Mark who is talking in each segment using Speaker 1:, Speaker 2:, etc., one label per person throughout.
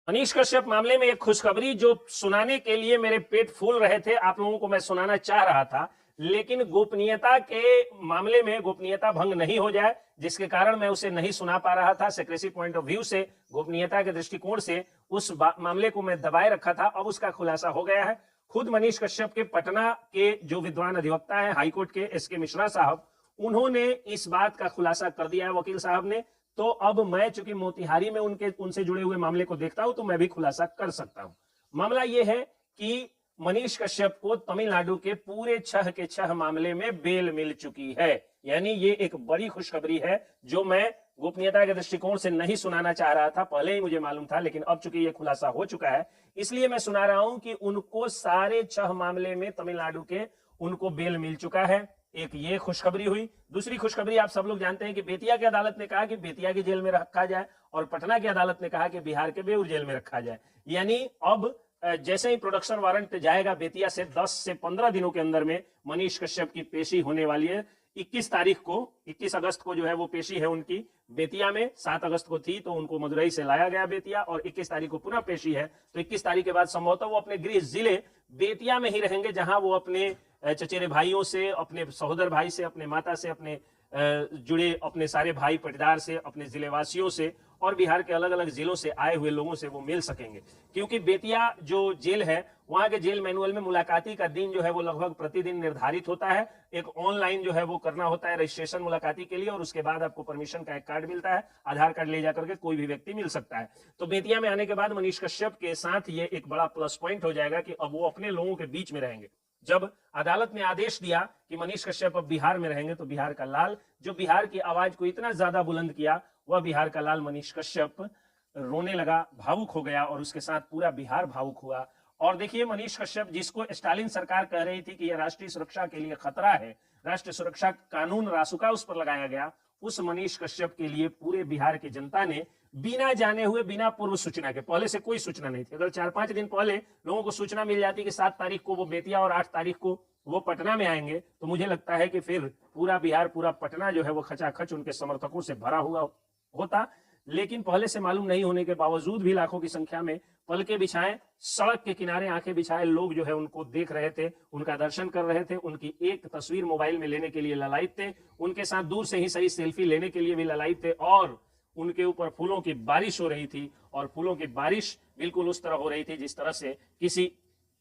Speaker 1: मनीष कश्यप मामले में एक खुशखबरी जो सुनाने के लिए मेरे पेट फूल रहे थे, आप लोगों को मैं सुनाना चाह रहा था, लेकिन गोपनीयता के मामले में गोपनीयता भंग नहीं हो जाए, जिसके कारण मैं उसे नहीं सुना पा रहा था। सेक्रेसी पॉइंट ऑफ व्यू से, गोपनीयता के दृष्टिकोण से उस मामले को मैं दबाए रखा था। अब उसका खुलासा हो गया है। खुद मनीष कश्यप के पटना के जो विद्वान अधिवक्ता है हाईकोर्ट के एस.के. मिश्रा साहब, उन्होंने इस बात का खुलासा कर दिया है वकील साहब ने। तो अब मैं चूंकि मोतिहारी में उनसे जुड़े हुए मामले को देखता हूं, तो मैं भी खुलासा कर सकता हूं। मामला यह है कि मनीष कश्यप को तमिलनाडु के पूरे 6 के 6 मामले में बेल मिल चुकी है। यानी ये एक बड़ी खुशखबरी है जो मैं गोपनीयता के दृष्टिकोण से नहीं सुनाना चाह रहा था, पहले ही मुझे मालूम था, लेकिन अब चूंकि ये खुलासा हो चुका है, इसलिए मैं सुना रहा हूं कि उनको सारे 6 मामले में तमिलनाडु के उनको बेल मिल चुका है। एक ये खुशखबरी हुई। दूसरी खुशखबरी, आप सब लोग जानते हैं कि बेतिया की अदालत ने कहा कि बेतिया की जेल में रखा जाए और पटना की अदालत ने कहा कि बिहार के बेऊर जेल में रखा जाए। यानी अब जैसे ही प्रोडक्शन वारंट जाएगा बेतिया से, 10 से 15 दिनों के अंदर में मनीष कश्यप की पेशी होने वाली है। 21 अगस्त को जो है वो पेशी है उनकी बेतिया में। 7 अगस्त को थी तो उनको मदुरई से लाया गया बेतिया, और 21 तारीख को पुनः पेशी है। तो 21 तारीख के बाद संभवतः वो अपने गृह जिले बेतिया में ही रहेंगे, जहां वो अपने चचेरे भाइयों से, अपने सहोदर भाई से, अपने माता से, अपने जुड़े अपने सारे भाई पटीदार से, अपने जिलेवासियों से और बिहार के अलग अलग जिलों से आए हुए लोगों से वो मिल सकेंगे। क्योंकि बेतिया जो जेल है, वहां के जेल मैनुअल में मुलाकाती का दिन जो है वो लगभग प्रतिदिन निर्धारित होता है। एक ऑनलाइन जो है वो करना होता है रजिस्ट्रेशन मुलाकाती के लिए, और उसके बाद आपको परमिशन का एक कार्ड मिलता है। आधार कार्ड ले जाकर के कोई भी व्यक्ति मिल सकता है। तो बेतिया में आने के बाद मनीष कश्यप के साथ ये एक बड़ा प्लस पॉइंट हो जाएगा कि अब वो अपने लोगों के बीच में रहेंगे। जब अदालत ने आदेश दिया कि मनीष कश्यप अब बिहार में रहेंगे, तो बिहार का लाल, जो बिहार की आवाज को इतना ज्यादा बुलंद किया, वह बिहार का लाल मनीष कश्यप रोने लगा, भावुक हो गया, और उसके साथ पूरा बिहार भावुक हुआ। और देखिए, मनीष कश्यप, जिसको स्टालिन सरकार कह रही थी कि यह राष्ट्रीय सुरक्षा के लिए खतरा है, राष्ट्रीय सुरक्षा कानून रासुका उस पर लगाया गया, उस मनीष कश्यप के लिए पूरे बिहार की जनता ने बिना जाने हुए, बिना पूर्व सूचना के, पहले से कोई सूचना नहीं थी, अगर 4-5 दिन पहले लोगों को सूचना मिल जाती कि 7 तारीख को वो बेतिया और 8 तारीख को वो पटना में आएंगे, तो मुझे लगता है कि फिर पूरा बिहार, पूरा पटना जो है वो खचाखच उनके समर्थकों से भरा हुआ होता। लेकिन पहले से मालूम नहीं होने के बावजूद भी लाखों की संख्या में पलके बिछाए, सड़क के किनारे आंखें बिछाए लोग जो है उनको देख रहे थे, उनका दर्शन कर रहे थे, उनकी एक तस्वीर मोबाइल में लेने के लिए ललायित थे, उनके साथ दूर से ही सही सेल्फी लेने के लिए भी ललायित थे, और उनके ऊपर फूलों की बारिश हो रही थी। और फूलों की बारिश बिल्कुल उस तरह हो रही थी जिस तरह से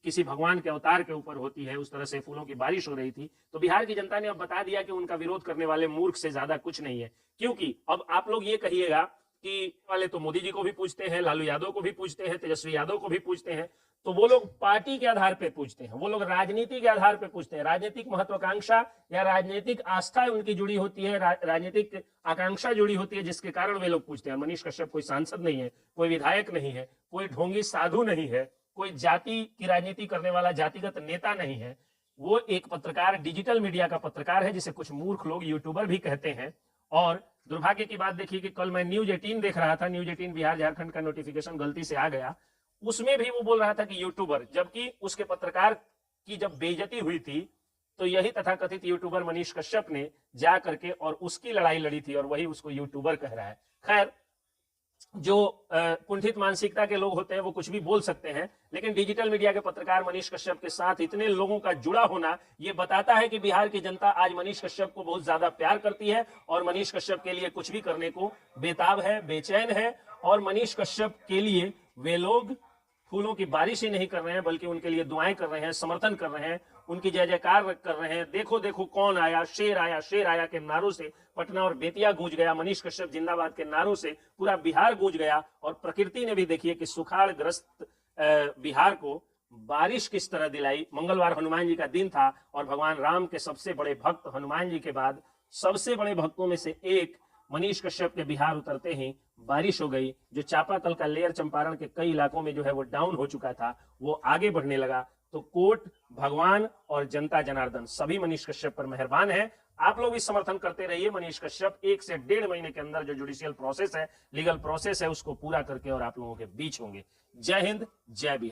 Speaker 1: किसी भगवान के अवतार के ऊपर होती है, उस तरह से फूलों की बारिश हो रही थी। तो बिहार की जनता ने अब बता दिया कि उनका विरोध करने वाले मूर्ख से ज्यादा कुछ नहीं है। क्योंकि अब आप लोग ये कहिएगा कि वाले तो मोदी जी को भी पूछते हैं, लालू यादव को भी पूछते हैं, तेजस्वी यादव को भी पूछते हैं, तो वो लोग पार्टी के आधार पर पूछते हैं, वो लोग राजनीति के आधार पर पूछते हैं। राजनीतिक महत्वाकांक्षा या राजनीतिक आस्था उनकी जुड़ी होती है, राजनीतिक आकांक्षा जुड़ी होती है, जिसके कारण वे लोग पूछते हैं। मनीष कश्यप कोई सांसद नहीं है, कोई विधायक नहीं है, कोई ढोंगी साधु नहीं है, कोई जाति की राजनीति करने वाला जातिगत नेता नहीं है। वो एक पत्रकार, डिजिटल मीडिया का पत्रकार है, जिसे कुछ मूर्ख लोग यूट्यूबर भी कहते हैं। और दुर्भाग्य की बात देखिए कि कल मैं न्यूज 18 देख रहा था, न्यूज 18 बिहार झारखंड का नोटिफिकेशन गलती से आ गया, उसमें भी वो बोल रहा था कि यूट्यूबर, जबकि उसके पत्रकार की जब बेइज्जती हुई थी तो यही तथाकथित यूट्यूबर मनीष कश्यप ने जा करके और उसकी लड़ाई लड़ी थी, और वही उसको यूट्यूबर कह रहा है। खैर, जो कुंठित मानसिकता के लोग होते हैं वो कुछ भी बोल सकते हैं, लेकिन डिजिटल मीडिया के पत्रकार मनीष कश्यप के साथ इतने लोगों का जुड़ा होना ये बताता है कि बिहार की जनता आज मनीष कश्यप को बहुत ज्यादा प्यार करती है, और मनीष कश्यप के लिए कुछ भी करने को बेताब है, बेचैन है। और मनीष कश्यप के लिए वे लोग फूलों की बारिश ही नहीं कर रहे हैं, बल्कि उनके लिए दुआएं कर रहे हैं, समर्थन कर रहे हैं, उनकी जय जयकार कर रहे हैं। देखो देखो कौन आया, शेर आया, शेर आया के नारों से पटना और बेतिया गूंज गया, मनीष कश्यप जिंदाबाद के नारों से पूरा बिहार गूंज गया। और प्रकृति ने भी देखिए कि सुखाड़ ग्रस्त बिहार को बारिश किस तरह दिलाई। मंगलवार हनुमान जी का दिन था, और भगवान राम के सबसे बड़े भक्त हनुमान जी के बाद सबसे बड़े भक्तों में से एक मनीष कश्यप के बिहार उतरते ही बारिश हो गई। जो चापाकल का लेयर चंपारण के कई इलाकों में जो है वो डाउन हो चुका था, वो आगे बढ़ने लगा। तो कोर्ट, भगवान और जनता जनार्दन सभी मनीष कश्यप पर मेहरबान है। आप लोग भी समर्थन करते रहिए। मनीष कश्यप 1 से 1.5 महीने के अंदर जो जुडिशियल प्रोसेस है, लीगल प्रोसेस है, उसको पूरा करके और आप लोगों के बीच होंगे। जय हिंद, जय बिहार।